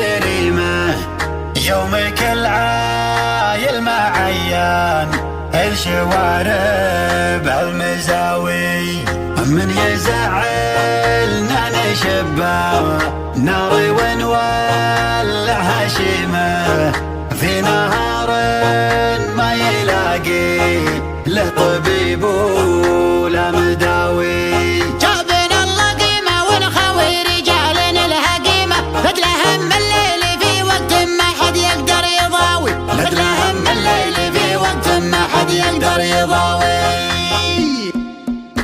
كريمة يومك العايل معيان الشوارب المزاوي من يزعلنا نشبه ناري ونولع هشيمة في نهار ما يلاقي له طبيب ولا مداوي. جابنا الله قيمة ونخوي رجالنا لها قيمة بدل هم الليل في وقت ما حد يقدر يضاوي بدل هم الليل في وقت ما حد يقدر يضاوي.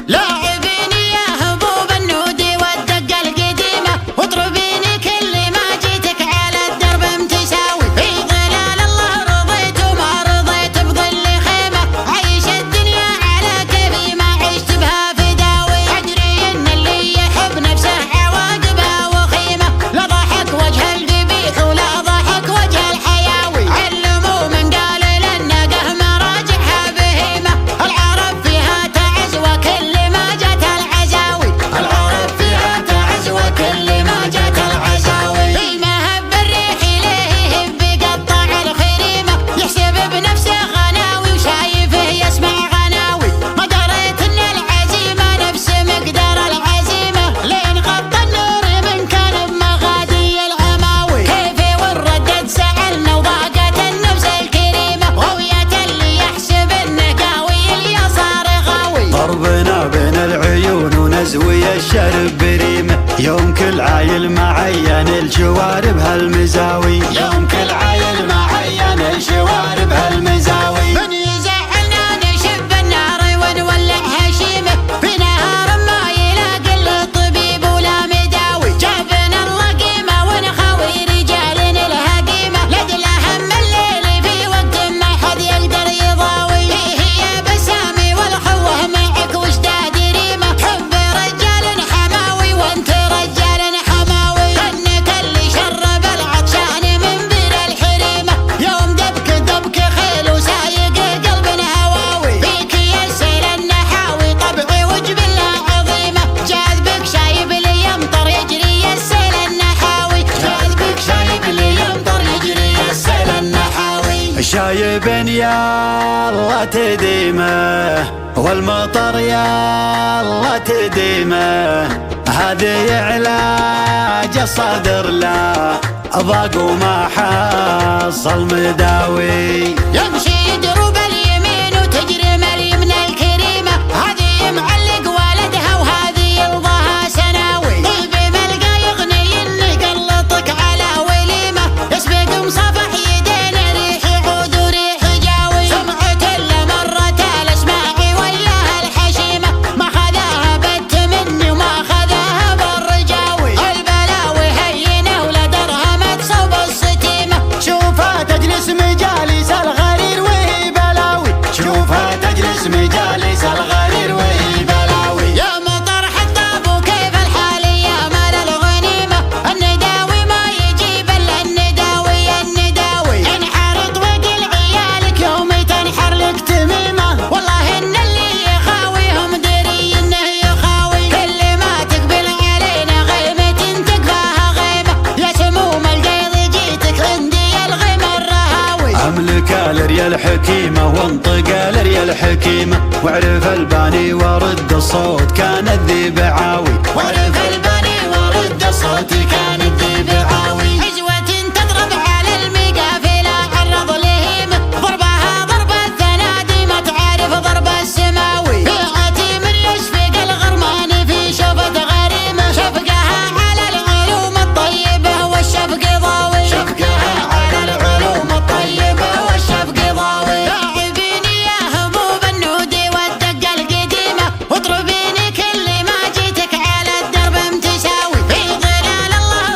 لاعبيني يا هبوب النودي والدقة القديمة واضربيني كل ما جيتك على الدرب متساوي في ظلال الله رضيت وما رضيت بظل خيمة عيش الدنيا على كيفي ما عشت بها فداوي. أدري إن اللي يحب نفسه عواقبها وخيمة لا ضحك وجه القبيح ولا ضحك وجه الحياوي. علموا من قال للنقه مراجعها بهيمة العرب فيها تعز وكل ما جت العزاوي العرب فيها تعز وكل ما جت العزاوي. في مهب الريح إليه يهب يقطع الخريمة يحسب بنفسه غناوي وشايفه يسمع غناوي. ما دريت إن العزيمة نفس مقدار العزيمة لين غطى النور من كان بمغادي العماوي. كيفي والردد سألنا وضاقت النفس الكريمة غوية اللي يحسب إنه قاوي اليسار غاوي. ضربنا بين العيون ونزوي الشرب بريمة يوم كل عايل معين الشوارب هالمزاوي يوم كل عايل معين الشوارب هالمزاوي. من يزعلنا نشب النار ونولع هشيمة في نهار ما يلاقي له طبيب ولا مداوي. جابنا الله قيمة ونخوي رجالنا لها قيمة لدل هم الليل في وقت ما حد يقدر يضاوي. هي بسامي والخوه معك وجداد ريمة حب رجال حماوي وانت رجال حماوي. كأنك اللي شرب العطشان من بير الحريمة يوم دبك دبك خيل وسايق قلب هواوي. فيك يسيل النحاوي طبعي وجبلة عظيمة جاذبك شايب لي يمطر يجري السيل النحاوي جاذبك شايب لي يمطر يجري السيل النحاوي. شايب يا الله تديمه والمطر يا الله تديمه هذه علاج الصدر لا ضاق وما حصل مداوي. يمشي دروب اليمين وتجري اليمنى الكريمة هذه معلق والدها وهذه يرضاها سناوي. قلبي ملقى يغني اني قلطك على وليمة يسبق مصافح يدين ريح عود وريح جاوي. سمعت الا مرت الاسماعي وياها الحشيمة ما خذاها بت مني وما خذاها بالرجاوي. البلاوي هينه ولا درهم تصوب الستيمة شوفها تجلس مجالس الغرير وهي بلاوي شوفها تجلس مجالس الغرير وهي بلاوي. يا مطر حطاب وكيف الحال يا مال الغنيمة النداوي ما يجيب الا النداوي النداوي. انحرط وقل عيالك يوم تنحر لك تميمة والله ان اللي يخاويهم دري انه يخاوي. كل ما تقبل علينا غيمة تقفاها غيمة يا سموم القيض جيتك عندي الغيمة الرهاوي. املك الريال حكيمه وانطق الريال حكيمه واعرف الباني ورد الصوت كان الذيب عاوي وعرف البني ورد الصوت كان الذيب عاوي. عجوة تضرب على المقافلة عرض لهيمة ضربها ضرب الثنادي ما تعرف ضرب السماوي. بيعتي من يشفق الغرمان في شفق غريمة شفقها على العلوم الطيبة والشفق ضاوي شفقها على العلوم الطيبة والشفق ضاوي. لاعبيني يا هبوب النودي والدقة القديمة واضربيني كل ما جيتك على الدرب متساوي. في ظلال الله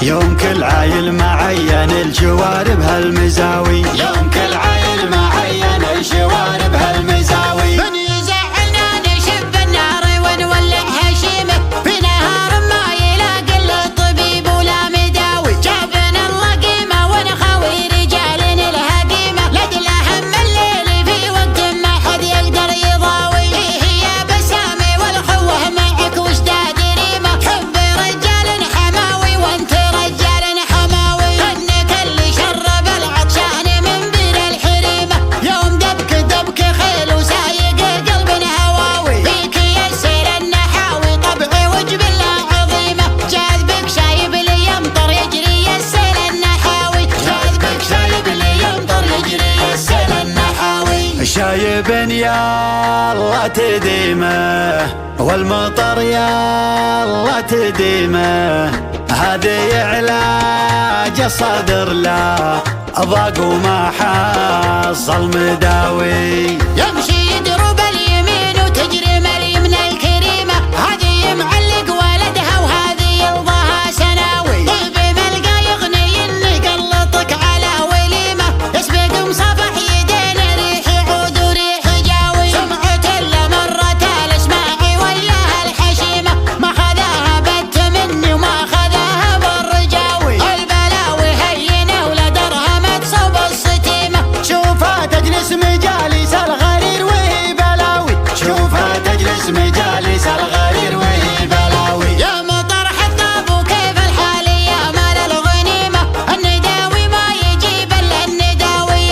يوم كل عايل معين الجوارب هالمزاوي، يوم كل عايل معين الجوارب هالمزاوي. من يزعلنا نشب النار ونولع هشيمه، في نهار ما يلاقي الا الطبيب ولا مداوي. جابنا الله قيمه ونخاوي رجال الهقيمه، لاجل هم الليل في وقت ما حد يقدر يضاوي. هي بسامي والخوه معك وش تدريمه، حب رجال حماوي وانت رجال حماوي. انك اللي شرب العطشان من بير الحريمه، يوم دبك دبك خيل وسايق قلب هواوي. فيك يسير النحاوي طبعي وجبل عظيمه، جاذبك شايب لي يمطر يجري السيل النحاوي. جاذبك شايب لي يمطر يجري السيل النحاوي. شايب يا الله تديمه والمطر يا الله تديمه، هذه علاج الصدر لا ضاق وما حصل مداوي. يمشي يدرب اليمين وتجري اليمنى الكريمه، هذه معلق ولدها وهذه يرضاها سناوي. طيب ملقى يغني اني قلطك على وليمه، يسبق مصافح يدين ريح عود وريح جاوي. سمعت الا مرت الاسماعي وياها الحشيمه، ما خذاها بت مني وما خذاها بالرجاوي. البلاوي هينه ولا درهم تصوب الستيمه، شوفها تجلس مجالس الغرير وهي بلاوي. شوفها تجلس مجالس الغرير وهي بلاوي. يا مطر حطاب وكيف الحال يا مال الغنيمه، النداوي ما يجيب الا النداوي.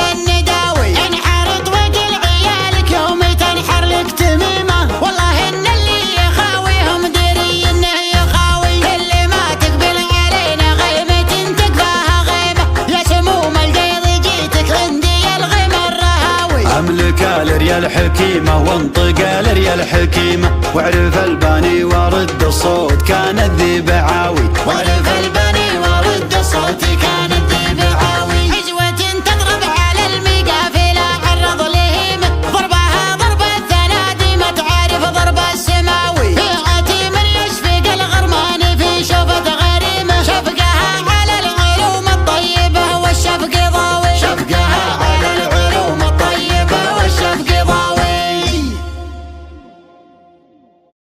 انحرط وقل عيالك يوم تنحر لك تميمه، والله ان اللي يخاويهم دري انه يخاوي. اللي ما تقبل علينا غيمه تكفاها غيمه، يا سموم القيض جيتك عندي الغيم الرهاوي. املك الريال حكيمه وانطق الريال حكيمه، واعرف الباني ورد الصوت كان الذي بعاوي. وعرف البني ورد الصوت